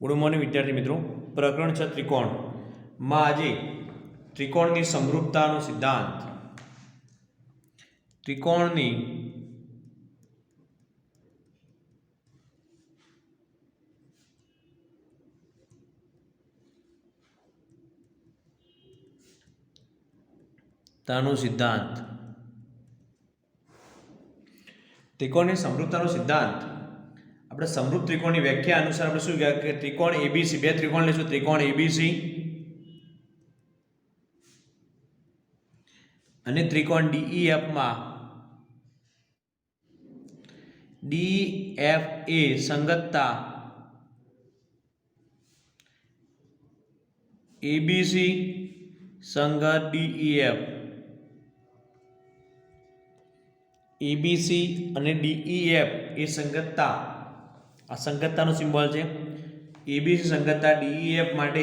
Good morning વિદ્યાર્થી મિત્રો, પ્રકરણ 6 ત્રિકોણ માં આજે ત્રિકોણની સમરૂપતાનો સિદ્ધાંત, ત્રિકોણની સિદ્ધાંત, ત્રિકોણની સમરૂપતાનો સિદ્ધાંત આપણે સમરૂપ ત્રિકોણની વ્યાખ્યા અનુસાર આપણે શું કહેવાય કે ત્રિકોણ એબીસી, બે ત્રિકોણ લઈશું, ત્રિકોણ એબીસી અને ત્રિકોણ ડીઈએફ માં ડીએફ એ સંગતતા એબીસી સંગત ડીઈએફ, એબીસી અને ડીઈએફ એ સંગતતા, આ સંગતતાનો સિમ્બોલ છે. એબીસી સંગતતા ડીઈએફ માટે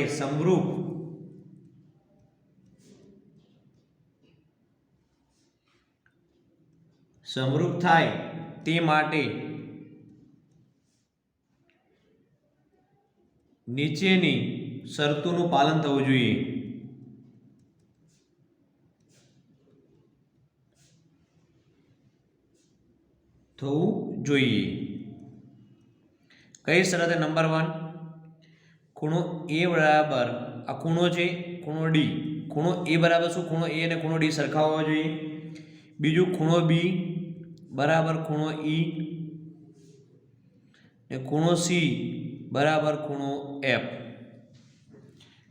સમરૂપ થાય તે માટે નીચેની શરતોનું પાલન થવું જોઈએ. કઈ શરત? નંબર 1, ખૂણો એ બરાબર, આ ખૂણો છે ખૂણો ડી, ખૂણો એ બરાબર શું? ખૂણો એ અને ખૂણો ડી સરખા હોવા જોઈએ. બીજું, ખૂણો બી બરાબર ખૂણો ઈ ને ખૂણો સી બરાબર ખૂણો એફ.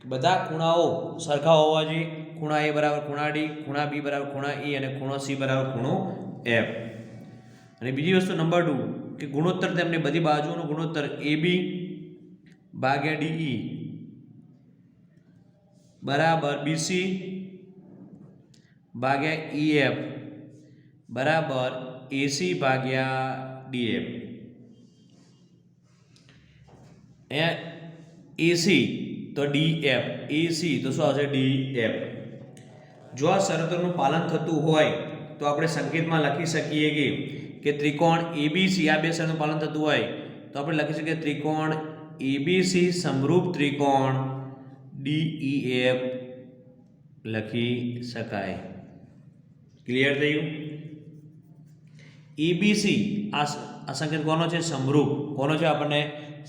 બધા ખૂણાઓ સરખા હોવા જોઈએ. ખૂણા એ બરાબર ખૂણા ડી, ખૂણા બી બરાબર ખૂણા ઈ અને ખૂણો સી બરાબર ખૂણો એફ. અને બીજી વસ્તુ નંબર 2 કે ગુણોત્તર તેમને બધી બાજુઓનો ગુણોત્તર AB ભાગ્યા DE બરાબર BC ભાગ્યા EF બરાબર AC ભાગ્યા DF. AC તો DF, AC તો શું આવશે? DF. જો આ શરતોનું પાલન થતું હોય તો આપણે સંકેતમાં લખી શકીએ કે ત્રિકોણ ABC, આ બે શરતોનું પાલન થતું હોય તો આપણે લખી શકીએ ત્રિકોણ ABC સમરૂપ ત્રિકોણ DEF લખી શકાય. ક્લિયર થયું? ABC આ સંકેત કોનો છે? સમરૂપ. કોનો છે? આપણને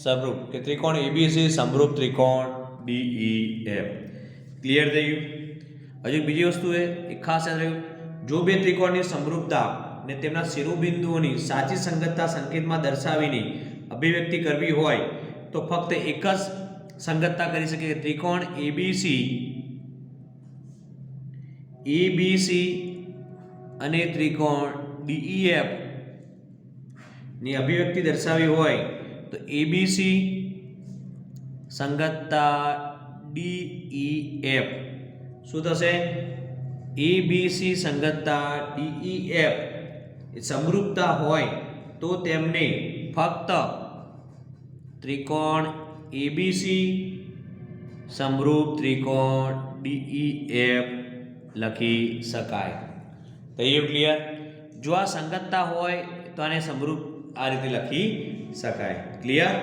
સમરૂપ, કે ત્રિકોણ ABC સમરૂપ ત્રિકોણ DEF. ક્લિયર થયું? હજુ બીજી વસ્તુ એ ખાસ યાદ રાખ્યું, જો બે ત્રિકોણની સમરૂપતા ને તેમના શિરોબિંદુઓની સાચી સંગતતા સંકેતમાં દર્શાવીને અભિવ્યક્તિ કરવી હોય તો ફક્ત એક જ સંગતતા કરી શકીએ. ત્રિકોણ ABC અને ત્રિકોણ DEF ની અભિવ્યક્તિ દર્શાવી હોય તો ABC સંગતતા DEF શું થશે? ABC સંગતતા DEF એ સમરૂપતા હોય તો તેમને ફક્ત ત્રિકોણ ABC સમરૂપ ત્રિકોણ DEF લખી શકાય. થયું ક્લિયર? જો આ સંગતતા હોય તો આને સમરૂપ આ રીતે લખી શકાય. ક્લિયર?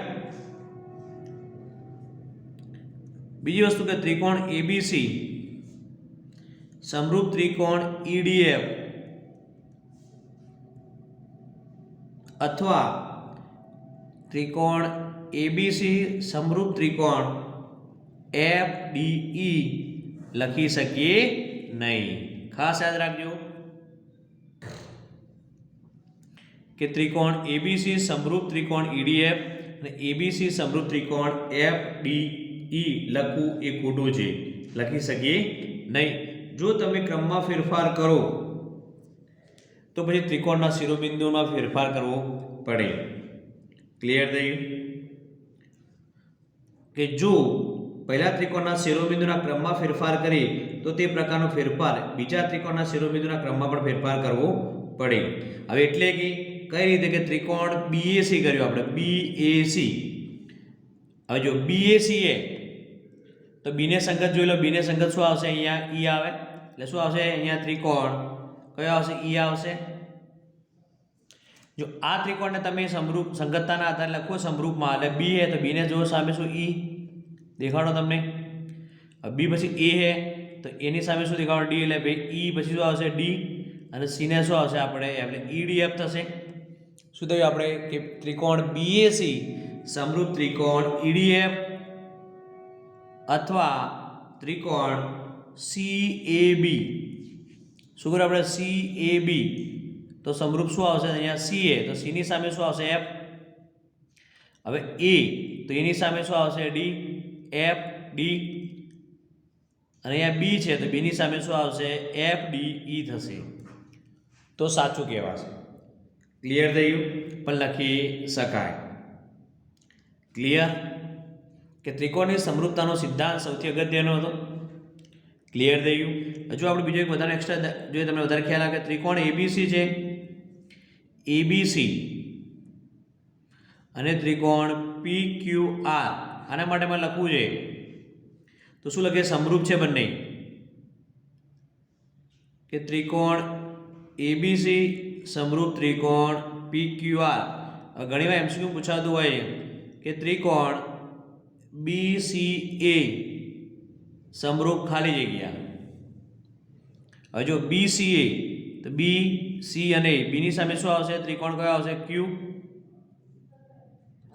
બીજી વસ્તુ કે ત્રિકોણ ABC સમરૂપ ત્રિકોણ EDF અથવા ત્રિકોણ ABC સમરૂપ ત્રિકોણ FDE લખી શકીએ નહીં. ખાસ યાદ રાખજો કે ત્રિકોણ ABC સમરૂપ ત્રિકોણ EDF અને ABC સમરૂપ ત્રિકોણ FDE લખવું એ ખોટું છે, લખી શકીએ નહીં. જો તમે ક્રમમાં ફેરફાર કરો તો પછી ત્રિકોણના શિરોબિંદુમાં ફેરફાર કરવો પડે. ક્લિયર થયું? કે જો પહેલા ત્રિકોણના શિરોબિંદુના ક્રમમાં ફેરફાર કરીએ તો તે પ્રકારનો ફેરફાર બીજા ત્રિકોણના શિરોબિંદુના ક્રમમાં પણ ફેરફાર કરવો પડે. હવે એટલે કે કઈ રીતે? કે ત્રિકોણ BAC કર્યો આપણે, BAC. હવે જો BAC એ તો B ને સંગત જોઈ લો. B ને સંગત શું આવશે? અહીંયા E આવે એટલે શું આવશે? અહીંયા ત્રિકોણ કયો આવશે? E આવશે. જો આ ત્રિકોણને તમે સમરૂપ સંગતતાના આધારે લખો સમરૂપમાં, એટલે બી હે તો બીને જો સામે શું ઈ દેખાડો તમને, બી પછી એ હે તો એની સામે શું દેખાડો ડી, એટલે ભાઈ ઈ પછી શું આવશે ડી, અને સી ને શું આવશે આપણે એટલે ઈડીએફ થશે. શું થયું આપણે કે ત્રિકોણ બીએસી સમરૂપ ત્રિકોણ ઈડીએફ અથવા ત્રિકોણ સીએબી. શું કર્યું આપણે સીએબી તો સમરૂપ શું આવશે અહીંયા સી એ તો સી ની સામે શું આવશે એફ. હવે એ તો એની સામે શું આવશે ડી, એફ ડી, અને અહીંયા બી છે તો બી ની સામે શું આવશે એફ ડી ઈ થશે. તો સાચું કહેવાશે. ક્લિયર થયું? પણ લખી શકાય. ક્લિયર કે ત્રિકોણની સમરૂપતાનો સિદ્ધાંત સૌથી અગત્યનો હતો. ક્લિયર થયું? હજુ આપણે બીજો એક વધારે એક્સ્ટ્રા જોઈએ તમને વધારે ખ્યાલ આવે કે ત્રિકોણ એબીસી છે, એબીસી અને ત્રિકોણ પી ક્યુ આર, આના માટે મારે લખવું છે તો શું લખીએ સમરૂપ છે બંને, કે ત્રિકોણ એબીસી સમરૂપ ત્રિકોણ પી ક્યુ આર. ઘણી વાર એમસીક્યુ પૂછાતું હોય કે ત્રિકોણ બી સી એ સમરૂપ ખાલી જગ્યા. હવે જો બી સી એ તો બી સી અને બી ની સામે શું આવશે ત્રિકોણ કયો આવશે ક્યુ,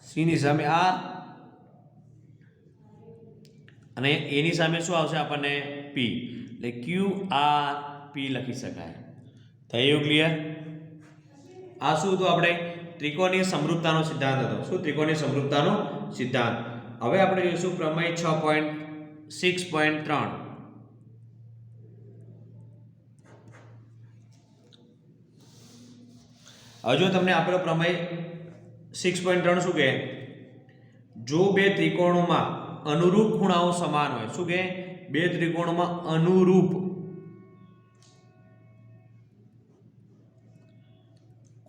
સી ની સામે આર, અને એની સામે શું આવશે આપણને પી, એટલે ક્યુ આર પી લખી શકાય. થયું ક્લિયર? આ શું હતું આપણે ત્રિકોણની સમરૂપતાનો સિદ્ધાંત હતો. શું ત્રિકોણની સમરૂપતાનો સિદ્ધાંત. હવે આપણે જોઈશું પ્રમેય 6.6.3. હવે જો તમને આપેલો પ્રમેય 6.3 શું કહે, જો બે ત્રિકોણોમાં અનુરૂપ ખૂણાઓ સમાન હોય. શું કહે? બે ત્રિકોણોમાં અનુરૂપ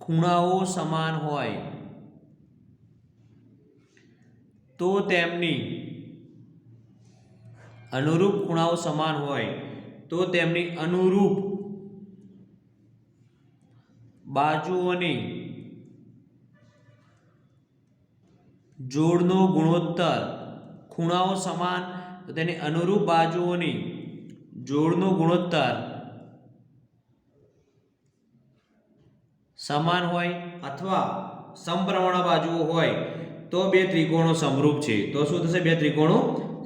ખૂણાઓ સમાન હોય તો તેમની અનુરૂપ ખૂણાઓ સમાન હોય તો તેમની અનુરૂપ બાજુઓની જોડનો ગુણોત્તર, ખૂણાઓ સમાન તો તેની અનુરૂપ બાજુઓની જોડનો ગુણોત્તર સમાન હોય અથવા સમપ્રમાણ બાજુઓ હોય તો બે ત્રિકોણો સમરૂપ છે. તો શું થશે? બે ત્રિકોણો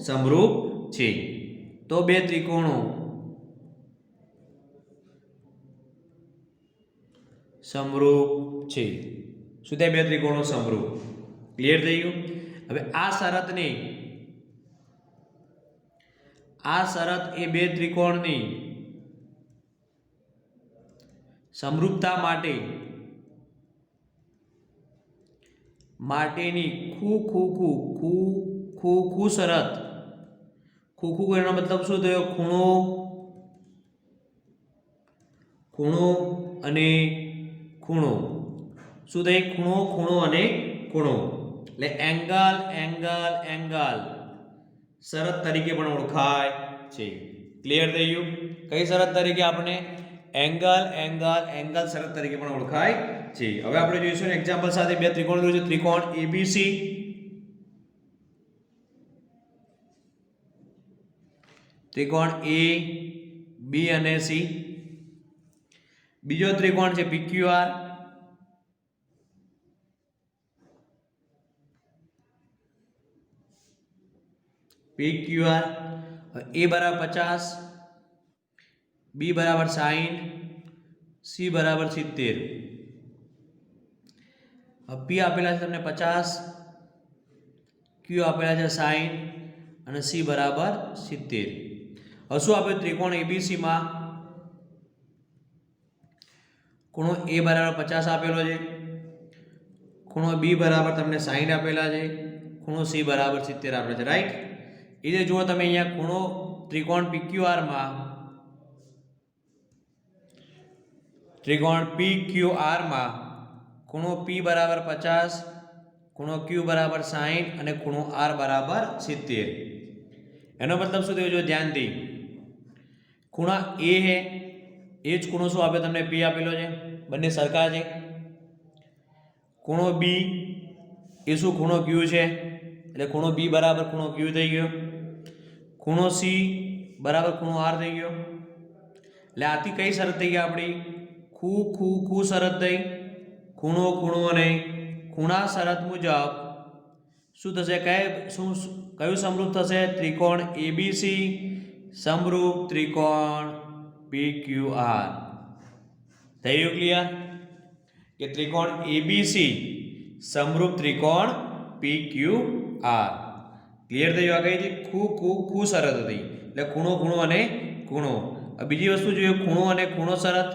સમરૂપ છે. તો બે ત્રિકોણો સમરૂપ છે. શું થાય? બે ત્રિકોણો સમરૂપ. ક્લિયર થઈ ગયું? હવે આ શરત એ બે ત્રિકોણની સમરૂપતા માટેની ખૂ શરત. ખૂ એનો મતલબ શું થયો? ખૂણો અને ખૂણો. શું થાય? ખૂણો અને ખૂણો, એટલે એંગલ શરત તરીકે પણ ઓળખાય છે. ક્લિયર થઈ ગયું? કઈ શરત તરીકે? આપણે એંગલ શરત તરીકે પણ ઓળખાય છે. હવે આપણે જોઈશું એક્ઝામ્પલ સાથે બે ત્રિકોણ જોઈશું. ત્રિકોણ એબીસી, ત્રિકોણ એ બી અને સી. બીજો ત્રિકોણ છે પીક્યુઆર, પીક્યુઆર એ બરાબર 50, બી બરાબર 60, સી બરાબર 70. પી આપેલા છે તમને 50, ક્યુ આપેલા છે 60 અને સી બરાબર 70. હવે શું આપ્યું? ત્રિકોણ એબીસી માં ખૂણો એ બરાબર 50 આપેલો છે, ખૂણો બી બરાબર તમને 60 આપેલા છે, ખૂણો સી બરાબર 70 આપેલા છે. રાઈટ? એ જે જુઓ તમે અહીંયા ખૂણો ત્રિકોણ પીક્યુઆર માં ખૂણો પી બરાબર 50, ખૂણો ક્યુ બરાબર 60 અને ખૂણો આર બરાબર 70. એનો મતલબ શું થયો? જો ધ્યાનથી ખૂણા એ હે એ જ ખૂણો શું આપે તમને? પી આપેલો છે. બંને સરખા છે. ખૂણો બી એ શું ખૂણો ક્યુ છે, એટલે ખૂણો બી બરાબર ખૂણો ક્યુ થઈ ગયો. ખૂણો સી બરાબર ખૂણો આર થઈ ગયો. એટલે આથી કઈ શરત થઈ ગઈ આપણી? ખૂ ખૂ ખૂ શરત થઈ. ખૂણો ખૂણો અને ખૂણા શરત મુજબ શું થશે? કયું સમરૂપ થશે? ત્રિકોણ એબીસી સમરૂપ ત્રિકોણ PQR. થઈ ગયું ક્લિયર? કે ત્રિકોણ એબીસી સમરૂપ ત્રિકોણ PQR. ક્લિયર થઈ ગયું? આ કઈ હતી? ખૂ ખૂ ખૂ શરત હતી, એટલે ખૂણો ખૂણો અને ખૂણો. બીજી વસ્તુ જોઈએ, ખૂણો અને ખૂણો શરત.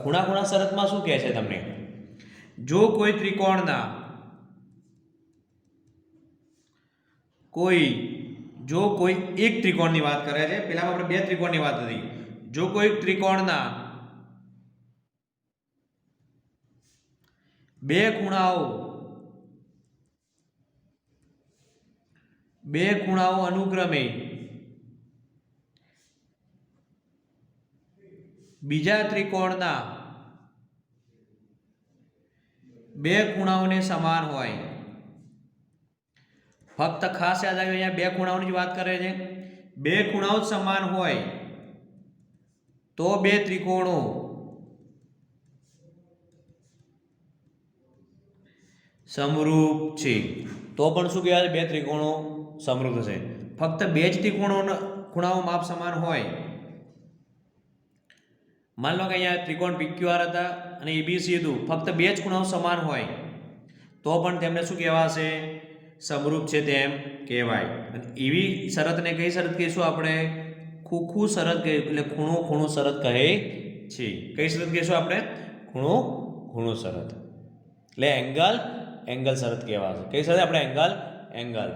ખૂણા ખૂણા શરતમાં શું કહે છે તમને? જો કોઈ ત્રિકોણના કોઈ એક ત્રિકોણની વાત કરે છે, પેલા આપણે બે ત્રિકોણની વાત હતી. જો કોઈ ત્રિકોણના બે ખૂણાઓ અનુક્રમે બીજા ત્રિકોણના બે ખૂણાઓને સમાન હોય. ફક્ત ખાસ યાદ રાખજો, અહીંયા બે ખૂણાઓની જ વાત કરે છે. બે ખૂણાઓ જ સમાન હોય તો બે ત્રિકોણો સમરૂપ છે. તો પણ શું કહેવાય? બે ત્રિકોણો સમરૂપ થશે. ફક્ત બે જ ત્રિકોણોના ખૂણાઓ માપ સમાન હોય. માન લો કે અહીંયા ત્રિકોણ PQR હતા અને એબીસી હતું, ફક્ત બે જ ખૂણાઓ સમાન હોય તો પણ તેમને શું કહેવાશે? સમરૂપ છે તેમ કહેવાય. અને એવી શરતને કઈ શરત કહીશું આપણે? ખૂ શરત કહે, એટલે ખૂણો ખૂણો શરત કહે છે. કઈ શરત કહીશું આપણે? ખૂણો ખૂણો શરત. એટલે એંગલ શરત કહેવાશે. કઈ શરત? આપણે એંગલ.